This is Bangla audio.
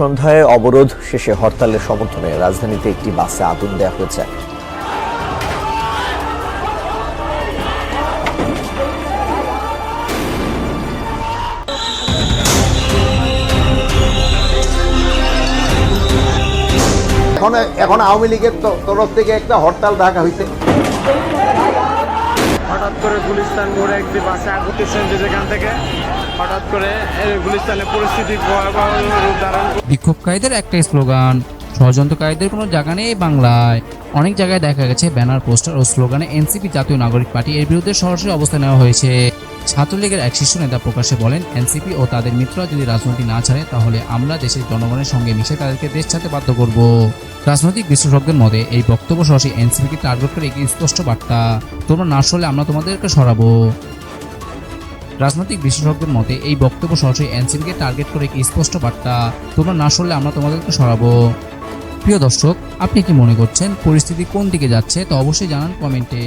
সন্ধ্যায় অবরোধ শেষে হরতালের সমর্থনে রাজধানীতে একটি বাসে আগুন দেওয়া হয়েছে। এখন আওয়ামী লীগের তরফ থেকে একটা হরতাল ডাকা হয়েছে। হঠাৎ করে গুলিস্তান মোড়ে একটি বাসে আগুন দিচ্ছেন, যেখান থেকে হঠাৎ করে গুলিস্তানের পরিস্থিতি ভয়াবহ রূপ ধারণ। বিক্ষোভকারীদের একটাই স্লোগান, ষড়যন্ত্রকারীদের কোনো জায়গা নেই বাংলায়। অনেক জায়গায় দেখা গেছে ব্যানার, পোস্টার ও স্লোগানে এনসিপি জাতীয় নাগরিক পার্টি এর বিরুদ্ধে সরাসরি অবস্থান নেওয়া হয়েছে। ছাত্রলীগের এক শীর্ষ নেতা প্রকাশ্যে বলেন, এনসিপি ও তাদের মিত্ররা যদি রাজনীতি না ছাড়ে তাহলে আমরা দেশের জনগণের সঙ্গে মিশে তাদেরকে দেশ ছাড়তে বাধ্য করব। রাজনৈতিক বিশ্লেষকদের মতে এই বক্তব্য সরাসরি এনসিপিকে টার্গেট করে একটি স্পষ্ট বার্তা, তোমরা না সরলে আমরা তোমাদেরকে সরাবো। রাজনৈতিক বিশেষজ্ঞদের মতে এই বক্তব্য সরাসরি এনসিপিকে টার্গেট করে একটি স্পষ্ট বার্তা, তোমরা না সরলে আমরা তোমাদেরকে সরাবো। প্রিয় দর্শক, আপনি কি মনে করছেন পরিস্থিতি কোন দিকে যাচ্ছে তা অবশ্যই জানান কমেন্টে।